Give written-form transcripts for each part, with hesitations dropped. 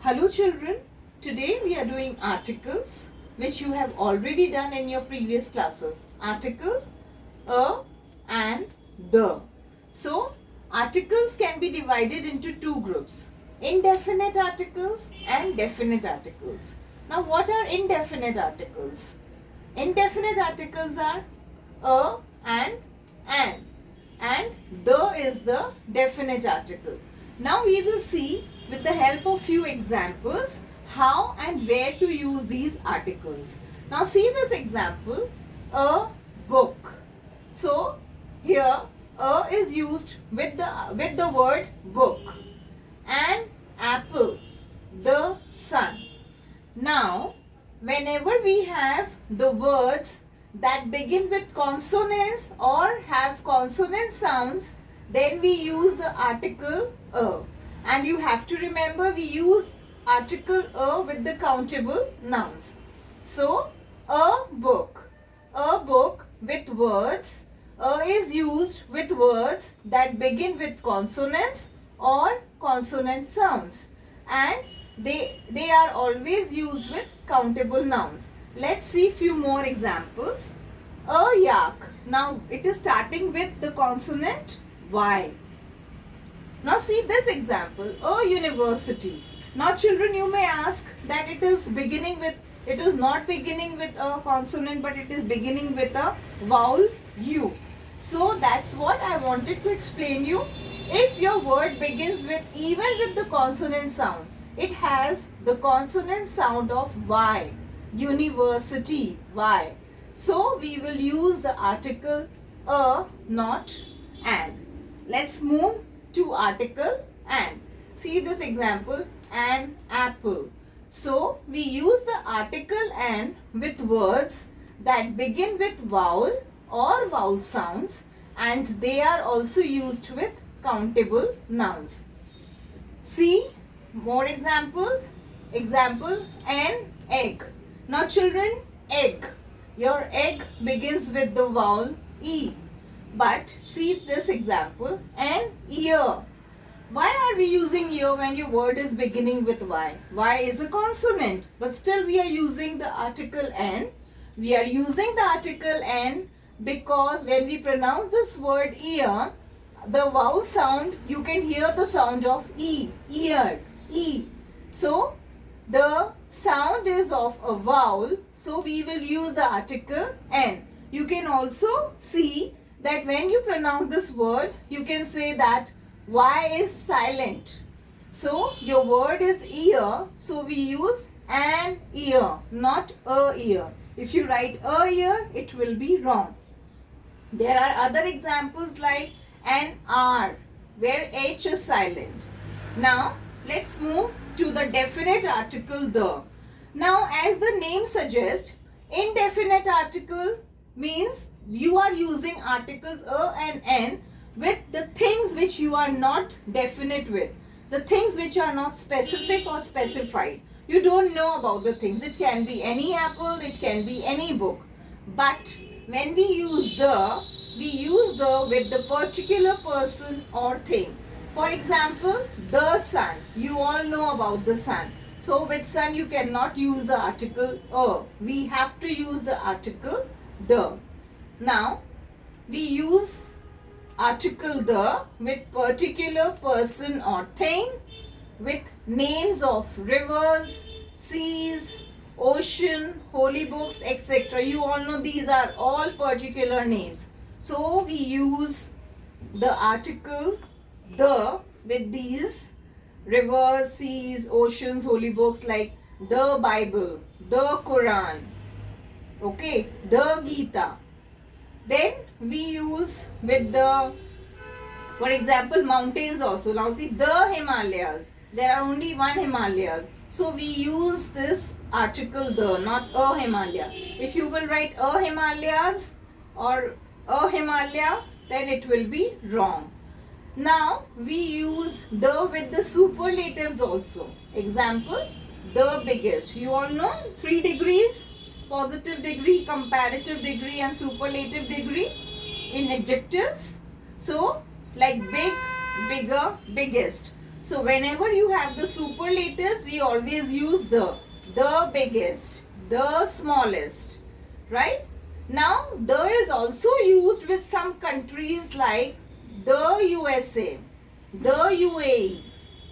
Hello children, today we are doing articles which you have already done in your previous classes. Articles a and the. So articles can be divided into two groups, indefinite articles and definite articles. Now what are indefinite articles? Indefinite articles are a and and the is the definite article. Now we will see with the help of few examples how and where to use these articles. Now see this example, a book. So here a is used with the word book. An apple, the sun. Now whenever we have the words that begin with consonants or have consonant sounds, then we use the article a. And you have to remember we use article a with the countable nouns. So, a book with words. A is used with words that begin with consonants or consonant sounds. And they are always used with countable nouns. Let's see few more examples. A yak. Now it is starting with the consonant Y. Now see this example, a university. Now children, you may ask that it is not beginning with a consonant, but it is beginning with a vowel U. So that's what I wanted to explain you. If your word begins even with the consonant sound, it has the consonant sound of Y. University, Y. So we will use the article a, not an. Let's move to article an. See this example, an apple. So we use the article an with words that begin with vowel or vowel sounds, and they are also used with countable nouns. See more examples. Example, an egg. Now children, egg. Your egg begins with the vowel E. But see this example, an ear. Why are we using ear when your word is beginning with Y? Y is a consonant, but still we are using the article an. We are using the article an because when we pronounce this word ear, the vowel sound, you can hear the sound of E, ear, E. So the sound is of a vowel, so we will use the article n. You can also see that when you pronounce this word, you can say that Y is silent. So your word is ear, so we use an ear, not a ear. If you write a ear, it will be wrong. There are other examples like an R, where H is silent. Now let's move to the definite article the. Now as the name suggests, indefinite article means you are using articles a and n with the things which you are not definite with. The things which are not specific or specified. You don't know about the things. It can be any apple, it can be any book. But when we use the with the particular person or thing. For example, the sun. You all know about the sun. So with sun you cannot use the article a. We have to use the article the. Now we use article the with particular person or thing, with names of rivers, seas, ocean, holy books, etc. You all know these are all particular names. So we use the article the with these rivers, seas, oceans, holy books like the Bible, the Quran, okay, the Gita. Then we use with the, for example, mountains also. Now see the Himalayas. There are only one Himalayas. So we use this article the, not a Himalaya. If you will write a Himalayas or a Himalaya, then it will be wrong. Now we use the with the superlatives also. Example, the biggest. You all know 3 degrees. Positive degree, comparative degree and superlative degree in adjectives. So like big, bigger, biggest. So whenever you have the superlatives, we always use the biggest, the smallest, right? Now, the is also used with some countries like the USA, the UAE,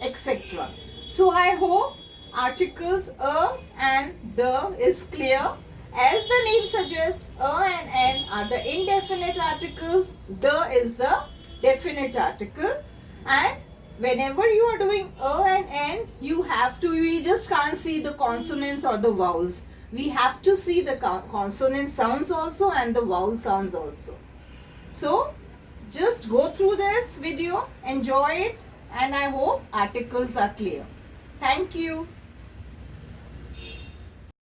etc. So I hope articles a and the is clear. As the name suggests, a and n are the indefinite articles, the is the definite article, and whenever you are doing a and n, we just can't see the consonants or the vowels. We have to see the consonant sounds also and the vowel sounds also. So just go through this video, enjoy it, and I hope articles are clear. Thank you.